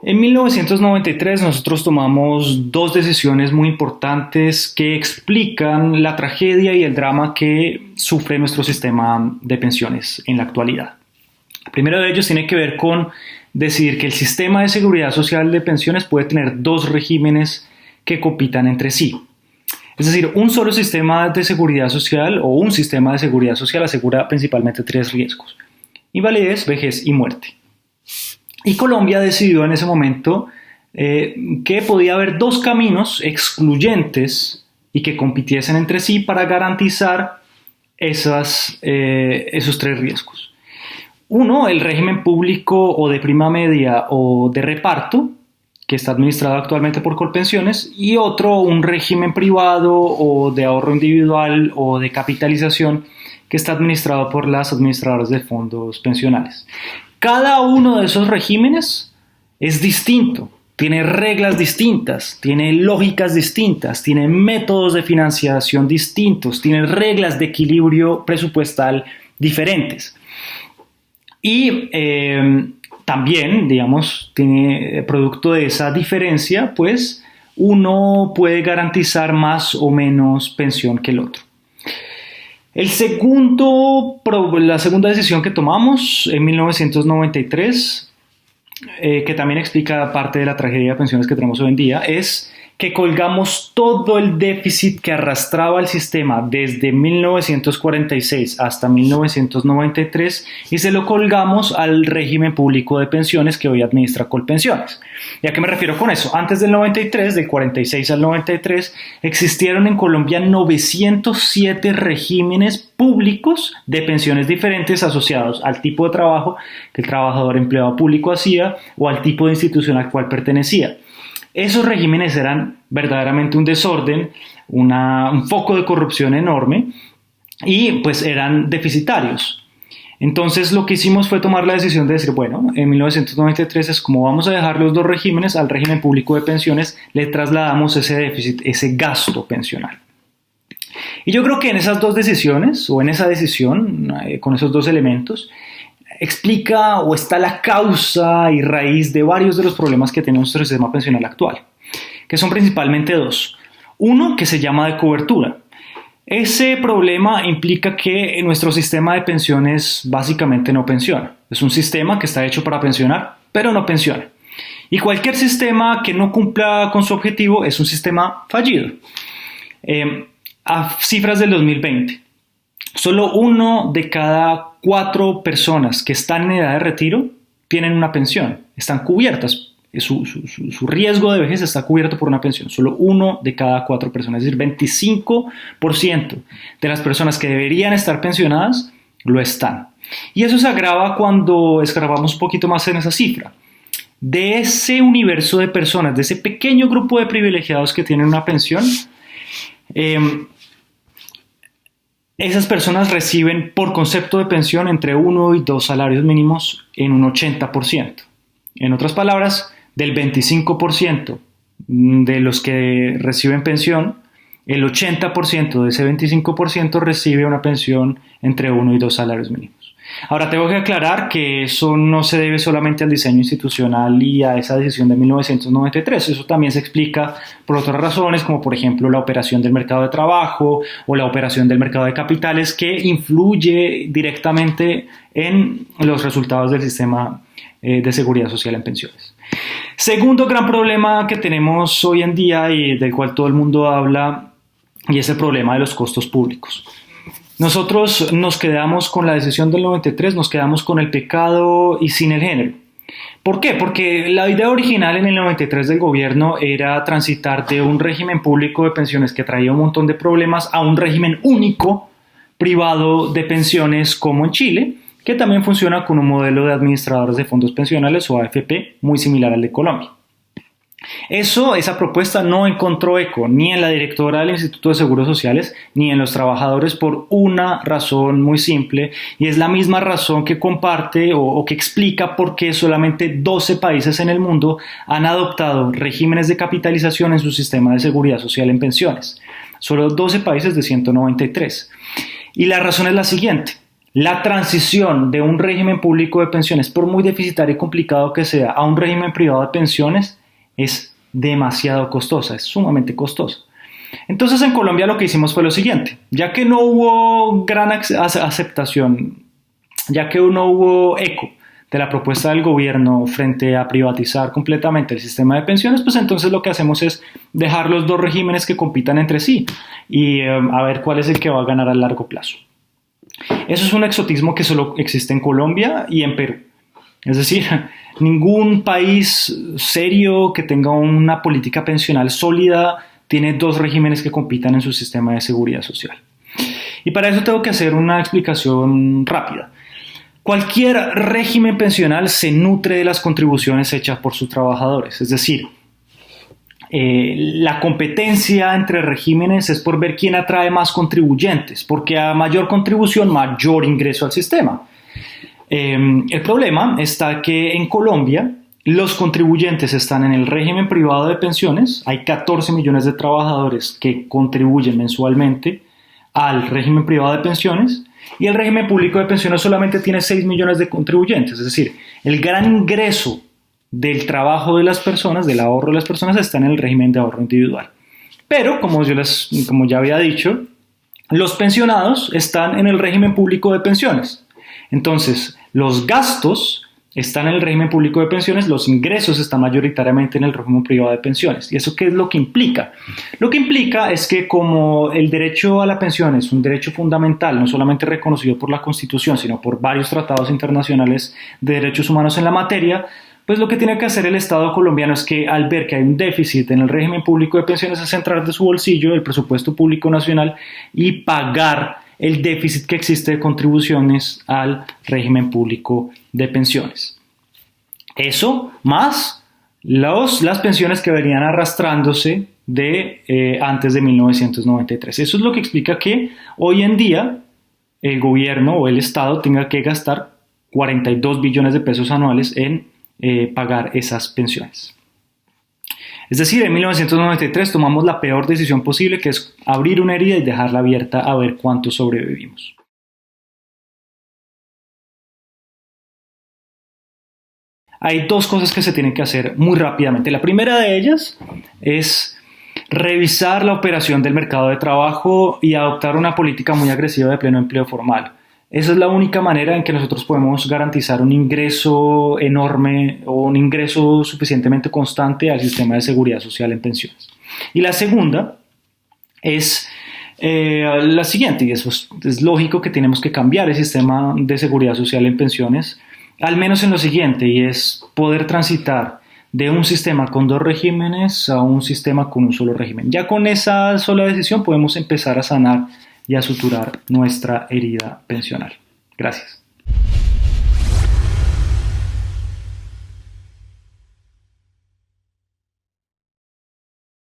En 1993 nosotros tomamos dos decisiones muy importantes que explican la tragedia y el drama que sufre nuestro sistema de pensiones en la actualidad. El primero de ellos tiene que ver con decidir que el sistema de seguridad social de pensiones puede tener dos regímenes que compitan entre sí. Es decir, un solo sistema de seguridad social o un sistema de seguridad social asegura principalmente tres riesgos: invalidez, vejez y muerte. Y Colombia decidió en ese momento que podía haber dos caminos excluyentes y que compitiesen entre sí para garantizar esos tres riesgos. Uno, el régimen público o de prima media o de reparto, que está administrado actualmente por Colpensiones, y otro, un régimen privado o de ahorro individual o de capitalización, que está administrado por las administradoras de fondos pensionales. Cada uno de esos regímenes es distinto, tiene reglas distintas, tiene lógicas distintas, tiene métodos de financiación distintos, tiene reglas de equilibrio presupuestal diferentes. Y también, digamos, tiene producto de esa diferencia, pues uno puede garantizar más o menos pensión que el otro. La segunda decisión que tomamos en 1993, que también explica parte de la tragedia de pensiones que tenemos hoy en día, es que colgamos todo el déficit que arrastraba el sistema desde 1946 hasta 1993 y se lo colgamos al régimen público de pensiones que hoy administra Colpensiones. ¿Y a qué me refiero con eso? Antes del 93, del 46 al 93, existieron en Colombia 907 regímenes públicos de pensiones diferentes asociados al tipo de trabajo que el trabajador empleado público hacía o al tipo de institución al cual pertenecía. Esos regímenes eran verdaderamente un desorden, un foco de corrupción enorme y pues eran deficitarios. Entonces lo que hicimos fue tomar la decisión de decir, bueno, en 1993 es como vamos a dejar los dos regímenes, al régimen público de pensiones le trasladamos ese déficit, ese gasto pensional. Y yo creo que en esas dos decisiones, o en esa decisión, con esos dos elementos, explica o está la causa y raíz de varios de los problemas que tiene nuestro sistema pensional actual, que son principalmente dos. Uno, que se llama de cobertura. Ese problema implica que nuestro sistema de pensiones básicamente no pensiona. Es un sistema que está hecho para pensionar, pero no pensiona. Y cualquier sistema que no cumpla con su objetivo es un sistema fallido. A cifras del 2020, solo 1 de cada 4 personas que están en edad de retiro tienen una pensión, están cubiertas. Su riesgo de vejez está cubierto por una pensión. Solo 1 de cada 4 personas, es decir, 25% de las personas que deberían estar pensionadas lo están. Y eso se agrava cuando escarbamos un poquito más en esa cifra. De ese universo de personas, de ese pequeño grupo de privilegiados que tienen una pensión, esas personas reciben por concepto de pensión entre 1 y 2 salarios mínimos en un 80%. En otras palabras, del 25% de los que reciben pensión, el 80% de ese 25% recibe una pensión entre 1 y 2 salarios mínimos. Ahora, tengo que aclarar que eso no se debe solamente al diseño institucional y a esa decisión de 1993. Eso también se explica por otras razones, como por ejemplo la operación del mercado de trabajo o la operación del mercado de capitales, que influye directamente en los resultados del sistema de seguridad social en pensiones. Segundo gran problema que tenemos hoy en día y del cual todo el mundo habla, y es el problema de los costos públicos. Nosotros nos quedamos con la decisión del 93, nos quedamos con el pecado y sin el género. ¿Por qué? Porque la idea original en el 93 del gobierno era transitar de un régimen público de pensiones que traía un montón de problemas a un régimen único privado de pensiones como en Chile, que también funciona con un modelo de administradores de fondos pensionales o AFP muy similar al de Colombia. Esa propuesta no encontró eco ni en la directora del Instituto de Seguros Sociales ni en los trabajadores por una razón muy simple, y es la misma razón que comparte o que explica por qué solamente 12 países en el mundo han adoptado regímenes de capitalización en su sistema de seguridad social en pensiones. Solo 12 países de 193. Y la razón es la siguiente. La transición de un régimen público de pensiones, por muy deficitario y complicado que sea, a un régimen privado de pensiones es demasiado costosa, es sumamente costosa. Entonces en Colombia lo que hicimos fue lo siguiente, ya que no hubo gran aceptación, ya que no hubo eco de la propuesta del gobierno frente a privatizar completamente el sistema de pensiones, pues entonces lo que hacemos es dejar los dos regímenes que compitan entre sí y a ver cuál es el que va a ganar a largo plazo. Eso es un exotismo que solo existe en Colombia y en Perú. Es decir, ningún país serio que tenga una política pensional sólida tiene dos regímenes que compitan en su sistema de seguridad social. Y para eso tengo que hacer una explicación rápida. Cualquier régimen pensional se nutre de las contribuciones hechas por sus trabajadores. Es decir, la competencia entre regímenes es por ver quién atrae más contribuyentes, porque a mayor contribución, mayor ingreso al sistema. El problema está que en Colombia los contribuyentes están en el régimen privado de pensiones, hay 14 millones de trabajadores que contribuyen mensualmente al régimen privado de pensiones y el régimen público de pensiones solamente tiene 6 millones de contribuyentes, es decir, el gran ingreso del trabajo de las personas, del ahorro de las personas, está en el régimen de ahorro individual. Pero, como ya había dicho, los pensionados están en el régimen público de pensiones. Entonces, los gastos están en el régimen público de pensiones, los ingresos están mayoritariamente en el régimen privado de pensiones. ¿Y eso qué es lo que implica? Lo que implica es que como el derecho a la pensión es un derecho fundamental, no solamente reconocido por la Constitución, sino por varios tratados internacionales de derechos humanos en la materia, pues lo que tiene que hacer el Estado colombiano es que al ver que hay un déficit en el régimen público de pensiones es entrar de su bolsillo el presupuesto público nacional y pagar el déficit que existe de contribuciones al régimen público de pensiones. Eso más las pensiones que venían arrastrándose de antes de 1993. Eso es lo que explica que hoy en día el gobierno o el Estado tenga que gastar 42 billones de pesos anuales en pagar esas pensiones. Es decir, en 1993 tomamos la peor decisión posible, que es abrir una herida y dejarla abierta a ver cuántos sobrevivimos. Hay dos cosas que se tienen que hacer muy rápidamente. La primera de ellas es revisar la operación del mercado de trabajo y adoptar una política muy agresiva de pleno empleo formal. Esa es la única manera en que nosotros podemos garantizar un ingreso enorme o un ingreso suficientemente constante al sistema de seguridad social en pensiones. Y la segunda es la siguiente, y eso es lógico que tenemos que cambiar el sistema de seguridad social en pensiones, al menos en lo siguiente, y es poder transitar de un sistema con dos regímenes a un sistema con un solo régimen. Ya con esa sola decisión podemos empezar a sanar y a suturar nuestra herida pensional. Gracias.